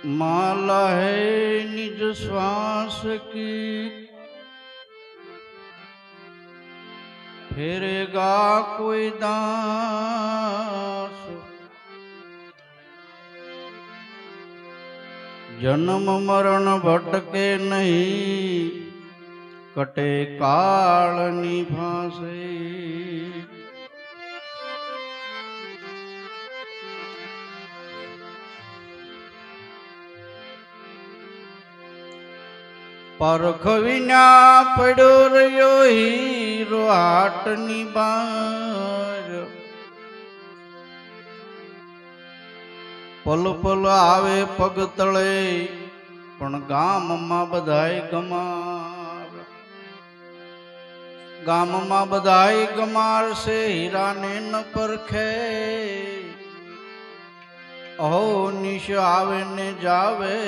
माला है निज श्वास की, फेरेगा कोई दास। जन्म मरण भटके नहीं, कटे कालनी फांसे। परख विना पड़ो रह्यो हीरो हाटनी बार। पल पल आवे पग तळे पण गाम मां बधाय गमार। गाम मां बधाय गमार से हीरा ने न परखे। अहो निश आवे ने जावे,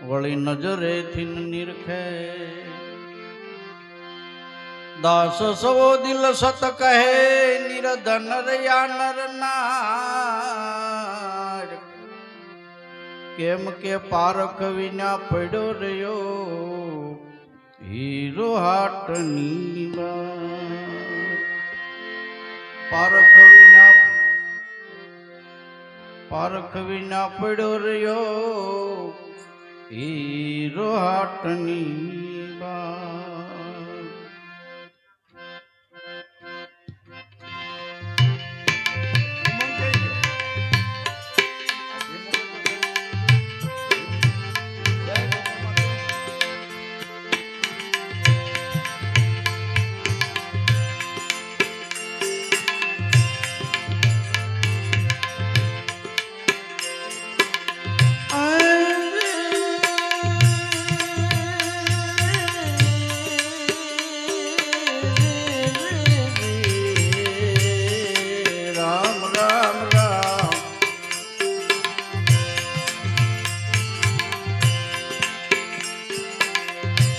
वળી નજરે થી નિરખે। દાસ સવો દિલ સત કહે, નિરધન રહ્યા નર નાર। કેમ કે પારખ વિના પડ્યો રહ્યો હીરો હાટની બાર। પારખ વિના પડ્યો રહ્યો हीरो हाटनी बार।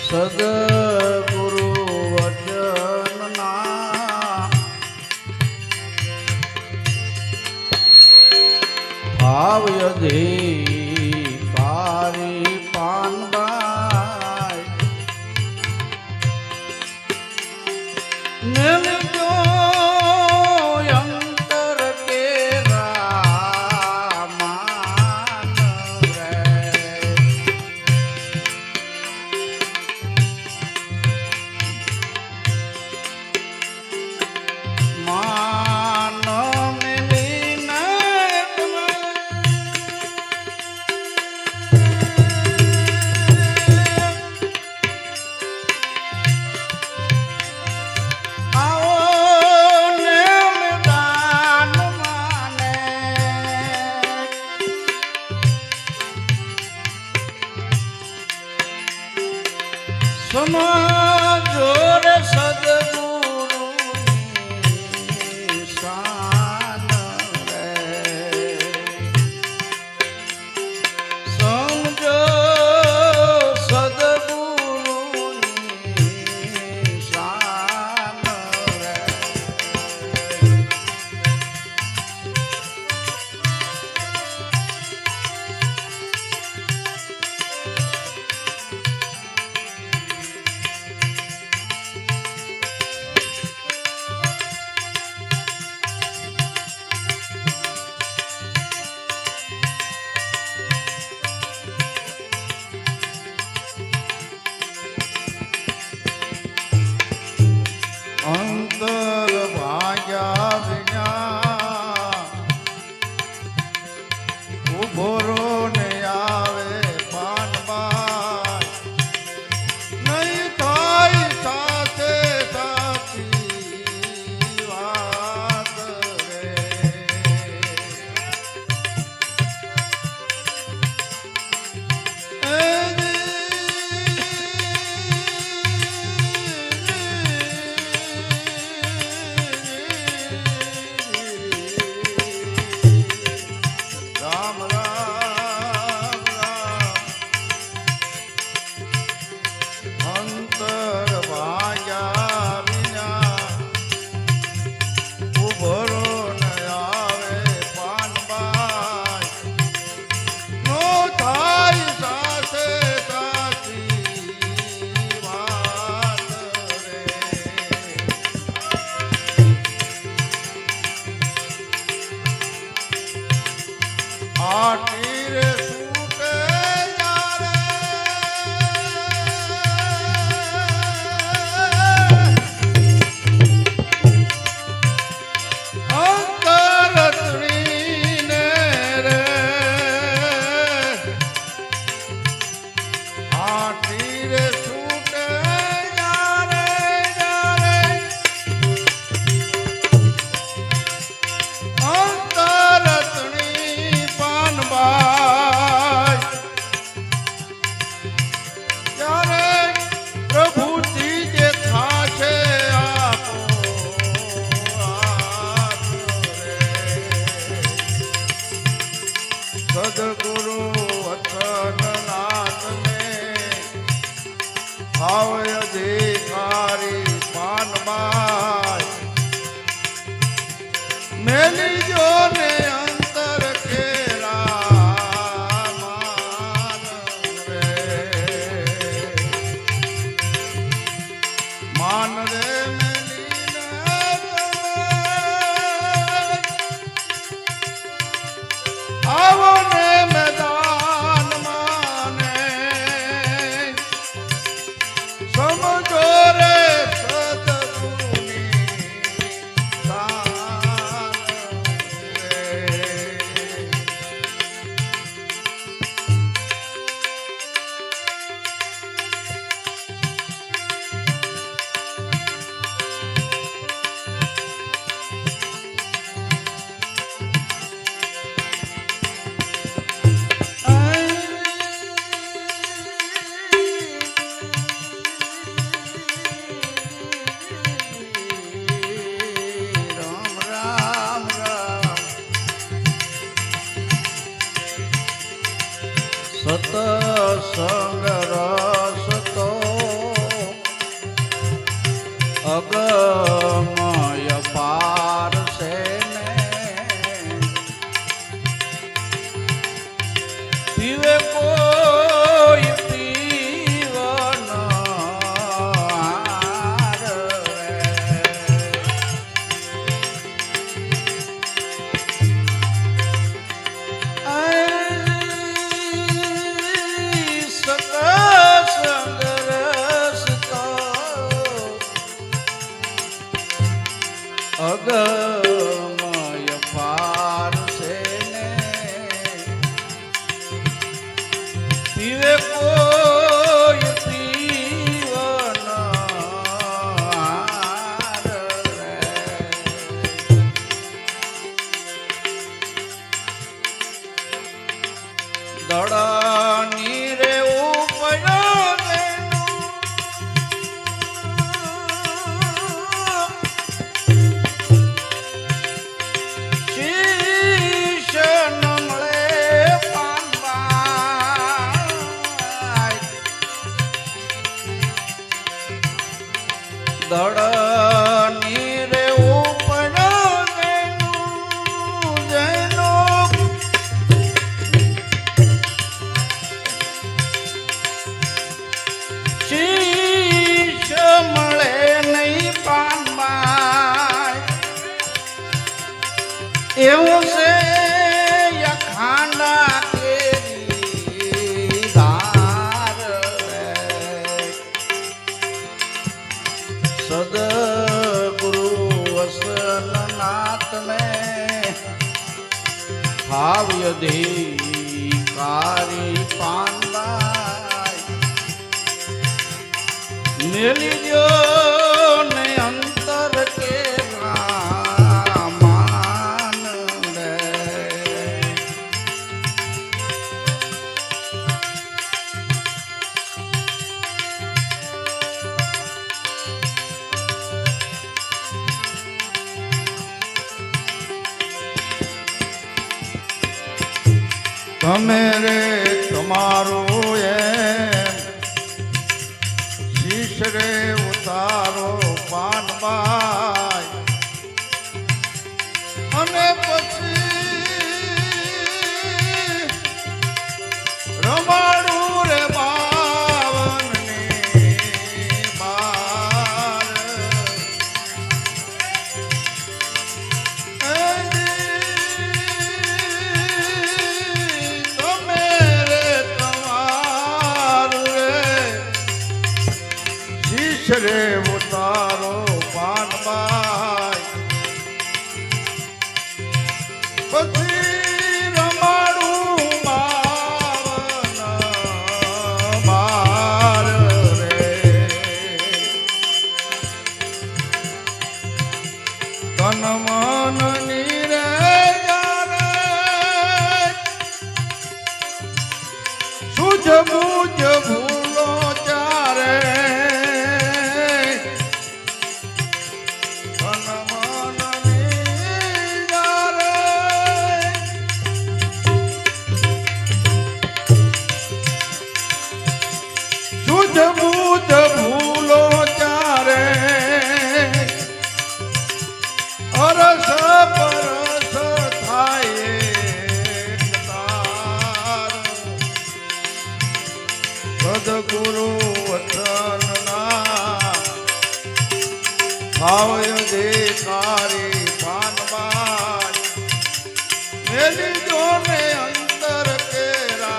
सदगुरु वचन ना भाव अधिकारी पानबाई। निर्जो अंतर के रामान रे। समझो रे सदगुरु शान रे। समझो सदगुरु शान रे। अंतर भाग्या विना उभोरो ने आवे पानबार। नहीं थाई साथे साथी वात रे। राम राम હાટી રે છૂટે યારે અંતરતણીને રે હાટી રે છૂટે યારે યારે અંતરતણી પાનબાઈ જ્યારે પ્રભુજી જે થાશે આપો સદગુરુ વચનનાથને ભાવ અધિકારી પાનબાઈ મેલી જો ને અંતર કેરા માન રે માન રે મેલીને આવો ને મેદાન માને સમજો રે સદગુરુની શાન રે રામ રામ રામ સતસંગ રસ તો અગમય પાર છે ને પીવે કોઈ પીવન હાર રે સતસંગ રસ તો અગમય પાર છે ને પીવે કોઈ પીવન હાર રે દડાની રે ઉપડ્યો શીશ ન મળે પાનબાઈ દડાની રે ઉપડ્યો જેનો શીશ મળે નહીં પાનબાઈ એવું છે યખાંડા કેરી ધાર રે સદગુરુ વસનનાથને ભાવ અધિકારી પાનબાઈ મેલી જો ને અંતર કે માન રે તમે રે તમારું એમ શીશ રે ઉતારો પાનબાઈ અને પછી રમાડું રે બાવનની બાર બુધ બુધ ભૂલો ચારે અરસ પરસ થાય સદગુરુ વચનના ભાવય દેખારી ભાનવાન મેલી જોને અંતર કેરા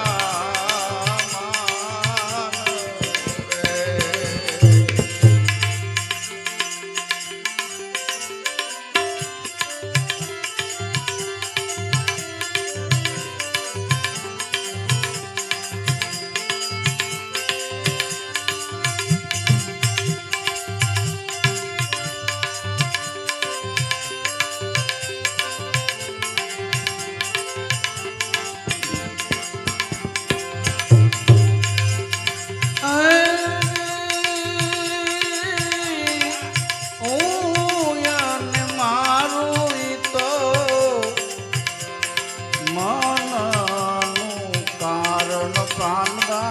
માન રે.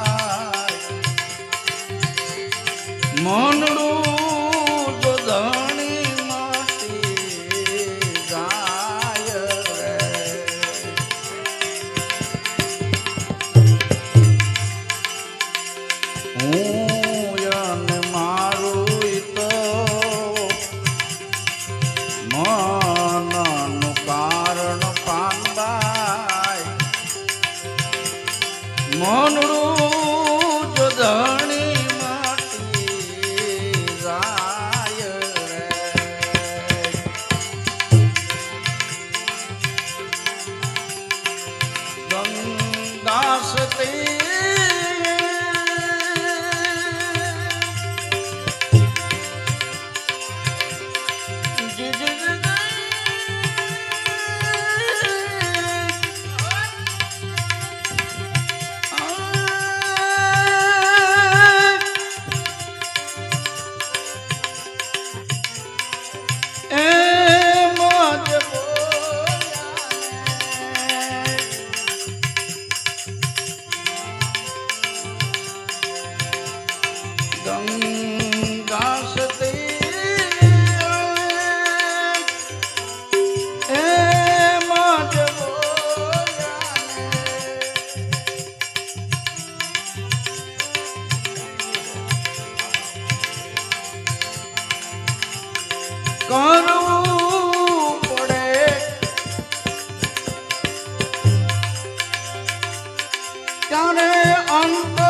મનડું જો ધણી માટી જાય રે. હું યન મારું તો મનનું કારણ પાનબાઈ મનડું જો ધણી કરવું પડે ત્યારે અંત